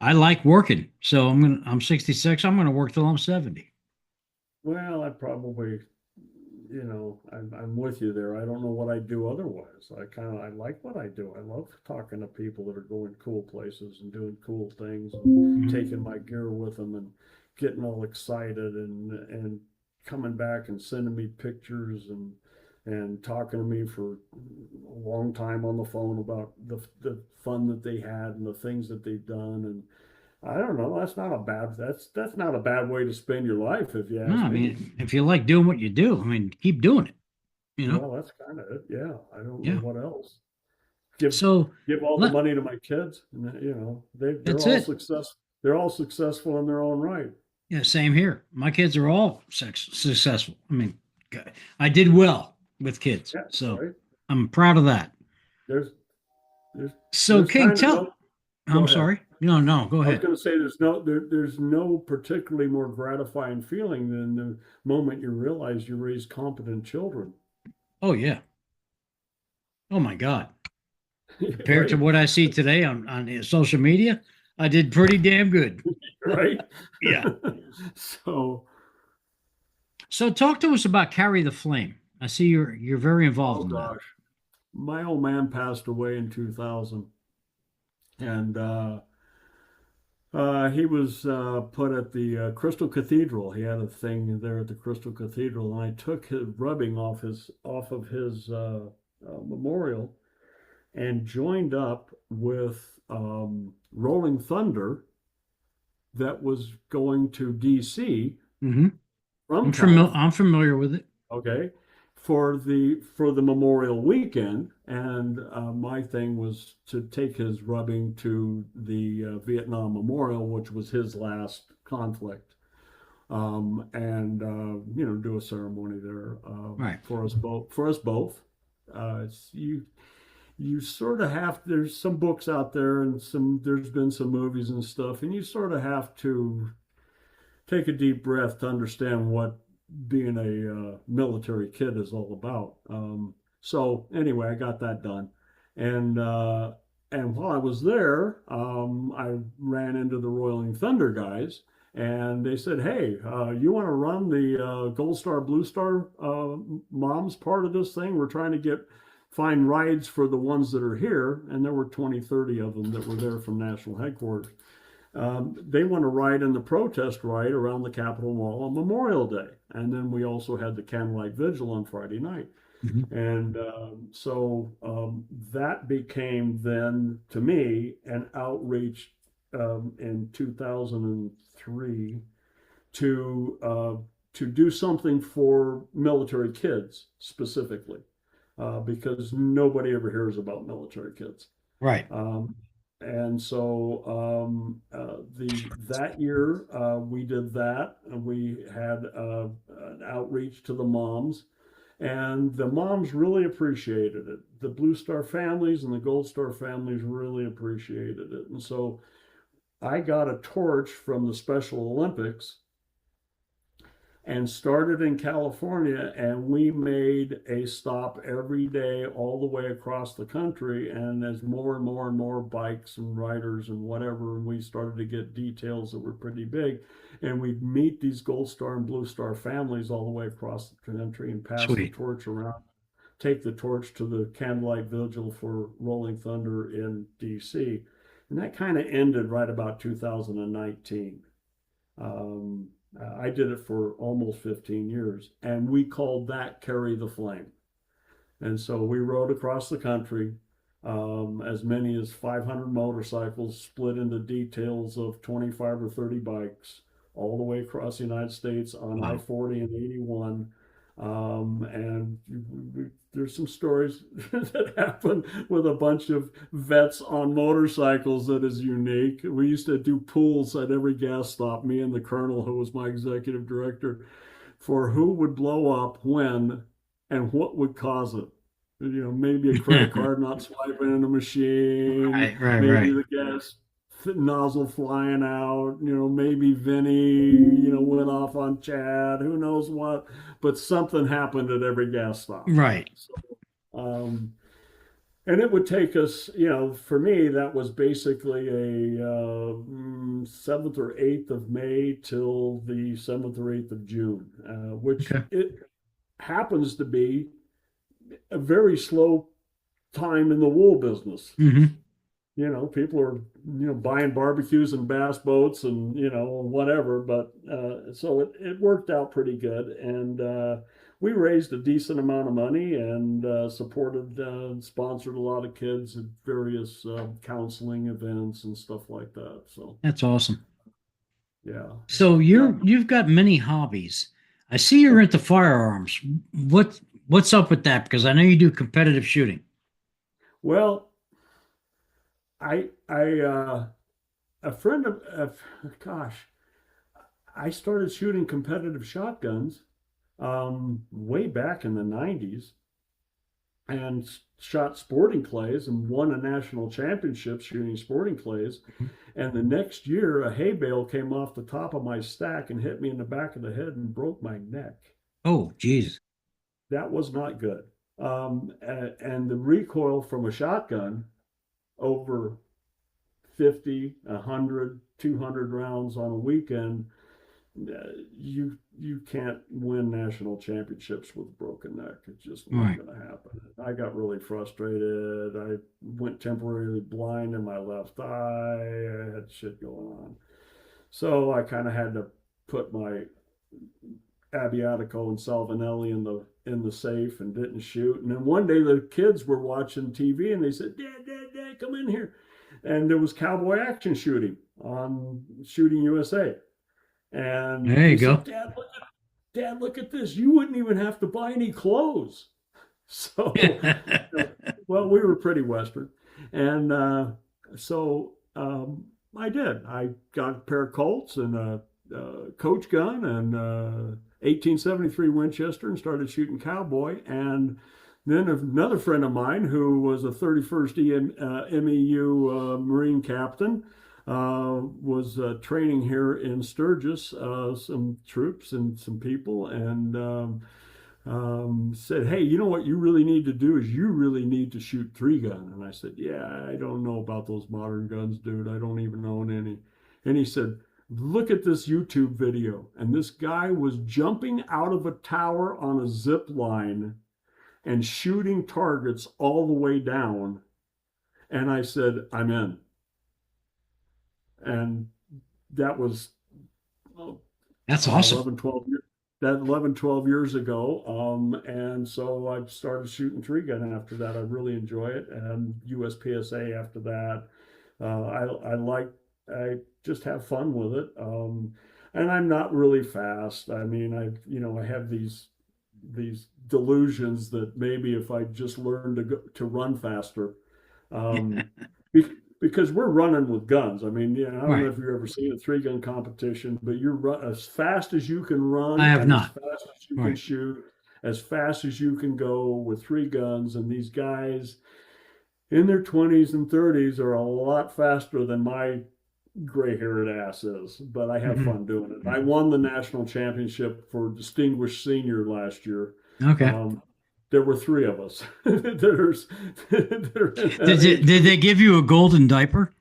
I like working, so I'm 66. I'm going to work till I'm 70. well, I probably, I'm with you there. I don't know what I'd do otherwise. I like what I do. I love talking to people that are going cool places and doing cool things and Mhm. taking my gear with them and getting all excited and coming back and sending me pictures and talking to me for a long time on the phone about the fun that they had and the things that they've done. And I don't know. That's not a bad way to spend your life, if you No, ask I me. mean, if you like doing what you do, I mean, keep doing it. You know, Well, that's kind of it. Yeah, I don't know yeah. what else. Give So give all the let money to my kids, and they're that's all it. success. They're all successful in their own right. Yeah, same here. My kids are all successful. I mean, I did well with kids, Yeah, so right. I'm proud of that. There's there's So, there's King, kind of tell. no. Go I'm ahead. sorry. No, no, go I was ahead. going to say there's no particularly more gratifying feeling than the moment you realize you raised competent children. Oh yeah. Oh my God. Compared to Right, what I see today on social media, I did pretty damn good. right. Yeah. So, So, talk to us about Carry the Flame. I see you're very involved oh in that. gosh, my old man passed away in 2000, and he was put at the Crystal Cathedral. He had a thing there at the Crystal Cathedral, and I took his rubbing off of his memorial and joined up with Rolling Thunder that was going to D.C. Hmm. from California. I'm familiar with it. Okay, for the Memorial Weekend, and my thing was to take his rubbing to the Vietnam Memorial, which was his last conflict, and do a ceremony there Right. for us both. For us both, it's, you sort of have. There's some books out there, and there's been some movies and stuff, and you sort of have to take a deep breath to understand what being a military kid is all about. So anyway, I got that done, and uh, and while I was there, I ran into the Roiling Thunder guys, and they said, "Hey, you want to run the Gold Star Blue Star moms part of this thing? We're trying to find rides for the ones that are here," and there were 20, 30 of them that were there from national headquarters. They want to ride in the protest ride around the Capitol Mall on Memorial Day. And then we also had the candlelight vigil on Friday night. Mhm. And that became then, to me, an outreach in 2003 to do something for military kids specifically, because nobody ever hears about military kids. Right. Um, and so the that year we did that, and we had an outreach to the moms, and the moms really appreciated it. The Blue Star families and the Gold Star families really appreciated it, and so I got a torch from the Special Olympics and started in California, and we made a stop every day all the way across the country. And as more and more and more bikes and riders and whatever, and we started to get details that were pretty big, and we'd meet these Gold Star and Blue Star families all the way across the country and pass the Sweet. torch around, take the torch to the candlelight vigil for Rolling Thunder in DC. And that kind of ended right about 2019. I did it for almost 15 years, and we called that Carry the Flame. And so we rode across the country, as many as 500 motorcycles split into details of 25 or 30 bikes, all the way across the United States on I Wow. 40 and 81. And there's some stories that happen with a bunch of vets on motorcycles that is unique. We used to do pools at every gas stop, me and the colonel, who was my executive director, for who would blow up when and what would cause it. Maybe a credit card not swiping in a machine, maybe Right. the gas nozzle flying out, maybe Vinny, went off on Chad, who knows what, but something happened at every gas stop. Right. So, and it would take us, for me, that was basically a 7th or 8th of May till the 7th or 8th of June, which Okay. it happens to be a very slow time in the wool business. Hmm. People are, buying barbecues and bass boats and, whatever. But so it worked out pretty good. And we raised a decent amount of money and supported and sponsored a lot of kids at various counseling events and stuff like that. So, That's awesome. yeah. So Yeah. you've got many hobbies. I see you're into firearms. What's up with that? Because I know you do competitive shooting. Well, a friend gosh, I started shooting competitive shotguns way back in the 90s and shot sporting clays and won a national championship shooting sporting clays. And the next year, a hay bale came off the top of my stack and hit me in the back of the head and broke my neck. Oh, geez. That was not good. And the recoil from a shotgun over 50, 100, 200 rounds on a weekend, you can't win national championships with a broken neck. It's just not Right. going to happen. I got really frustrated. I went temporarily blind in my left eye. I had shit going on. So I kind of had to put my Abbiatico and Salvinelli in the safe and didn't shoot. And then one day the kids were watching TV and they said, Dad, come in here. And there was cowboy action shooting on Shooting USA. And There you they go. said, Dad, look at this. You wouldn't even have to buy any clothes. So, well, we were pretty Western. And so I did. I got a pair of Colts and a coach gun and 1873 Winchester and started shooting cowboy. And then another friend of mine who was a 31st MEU Marine captain was training here in Sturgis, some troops and some people, and said, "Hey, you know what you really need to do is you really need to shoot 3-gun." And I said, "Yeah, I don't know about those modern guns, dude. I don't even own any." And he said, "Look at this YouTube video." And this guy was jumping out of a tower on a zip line and shooting targets all the way down. And I said, "I'm in." And that was That's awesome. 11, 12 years. That 11, 12 years ago. And so I started shooting 3-gun after that. I really enjoy it. And USPSA after that. I just have fun with it. And I'm not really fast. I mean, I have these delusions that maybe if I just learned to run faster, um, because we're running with guns. I mean, I don't know Right. if you've ever seen a 3-gun competition, but you're as fast as you can run I have and as not. fast as you can Right. shoot, as fast as you can go with 3 guns. And these guys in their 20s and 30s are a lot faster than my gray-haired ass is, but I have Hmm. fun doing it. I won the national championship for distinguished senior last year. Okay. Um, there were 3 of us that are in that age Did group. they give you a golden diaper?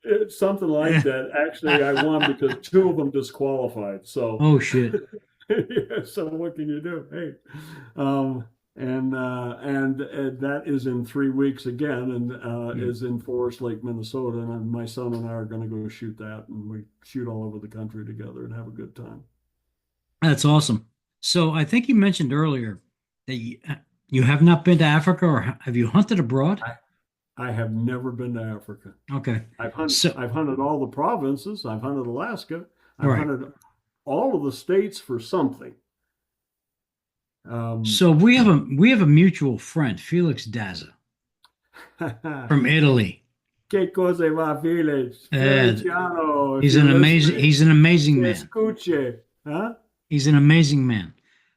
It's something like that. Actually, I won because 2 of them disqualified. So, Oh shit. yeah, so what can you do? Hey, um, and that is in 3 weeks again, and Hmm. is in Forest Lake, Minnesota. And my son and I are going to go shoot that, and we shoot all over the country together and have a good time. That's awesome. So I think you mentioned earlier that you have not been to Africa, or have you hunted abroad? I, I have never been to Africa. Okay. So, I've hunted all the provinces. I've hunted Alaska. all I've right. hunted all of the states for something. So we have a mutual friend, Felix Daza from Italy. Che cose va, Felix? Uh, Feliciano, if he's you're an amazing listening, he's an amazing te man. escuche. Huh? He's an amazing man.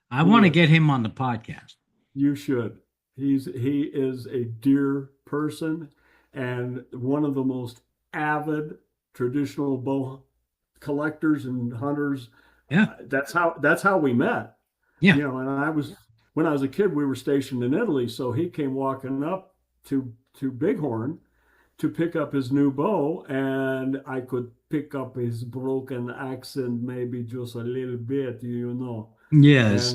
I He want to is. get him on the podcast. You should. He is a dear person and one of the most avid traditional bow collectors and hunters. Yeah. That's how we met. Yeah. You know, and when I was a kid, we were stationed in Italy, so he came walking up to Bighorn to pick up his new bow, and I could pick up his broken accent maybe just a little bit, you know. Yes.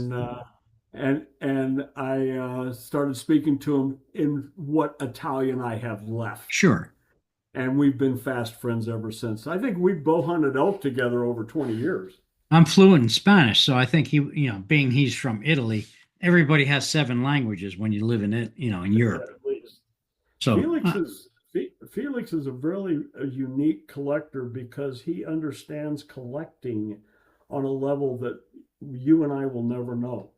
And I started speaking to him in what Italian I have left, Sure. and we've been fast friends ever since. I think we've bow hunted elk together over 20 years. I'm fluent in Spanish, so I think being he's from Italy, everybody has 7 languages when you live in it, in Europe. At least. So Felix is a really unique collector because he understands collecting on a level that you and I will never know.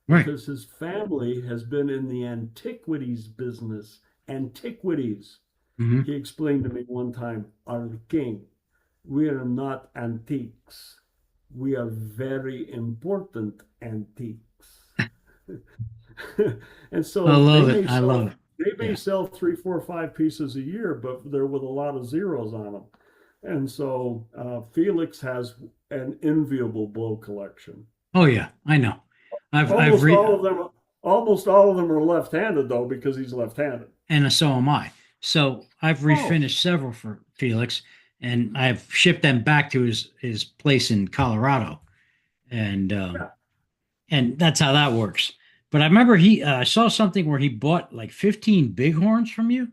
right. Because his family has been in the antiquities business. Antiquities. hmm He explained to me one time, our king, we are not antiques. We are very important antiques. And so I love it. I love it. they may Yeah. sell 3, 4, 5 pieces a year, but they're with a lot of zeros on them. And so Felix has an enviable bow collection. Oh yeah, I know. I've Almost read, almost all of them are left-handed though, because he's left-handed. and so am I. So I've Oh, refinished several for Felix, and I've shipped them back to his place in Colorado, and yeah. and that's how that works. But I remember I saw something where he bought like 15 bighorns from you.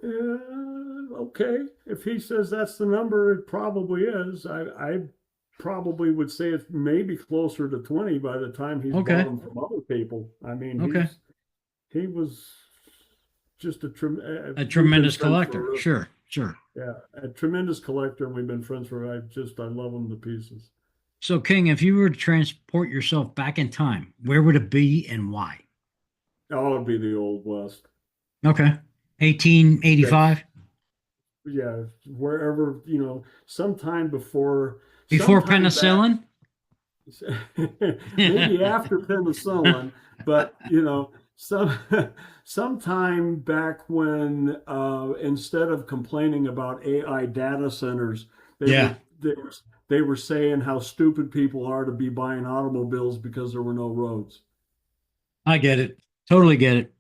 Okay. If he says that's the number, it probably is. I probably would say it's maybe closer to 20 by the time he's bought Okay. them from other people. I mean, Okay. he was just A we've been tremendous friends collector. for, Sure, sure. yeah, a tremendous collector, and we've been friends for, I love him to pieces. So King, if you were to transport yourself back in time, where would it be and why? Oh, it'd be the Old West. Okay. Yeah, 1885, yeah, wherever, sometime before sometime back, penicillin. maybe after penicillin, but sometime back when instead of complaining about AI data centers, they Yeah, were they were saying how stupid people are to be buying automobiles because there were no roads. I get it. Totally get it.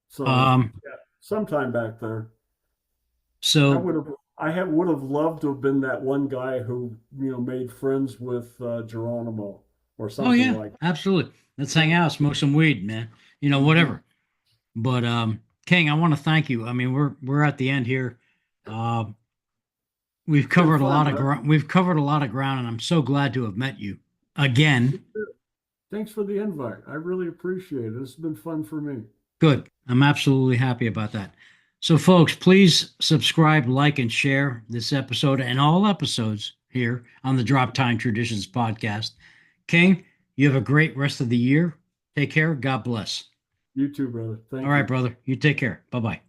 So Um, yeah, sometime back there. I so would have would have loved to have been that one guy who made friends with Geronimo or oh something yeah, like absolutely. Let's hang out, smoke some weed, man. Whatever. But King, I want to thank you. I mean, we're at the end here. Uh, we've Been covered a fun, lot of bud. ground. We've covered a lot of ground, and I'm so glad to have met you again. Thanks for the invite. I really appreciate it. It's been fun for me. Good. I'm absolutely happy about that. So, folks, please subscribe, like, and share this episode and all episodes here on the Drop Time Traditions podcast. King, you have a great rest of the year. Take care. God bless. You too, brother. All Thank right, you. brother. You take care. Bye bye.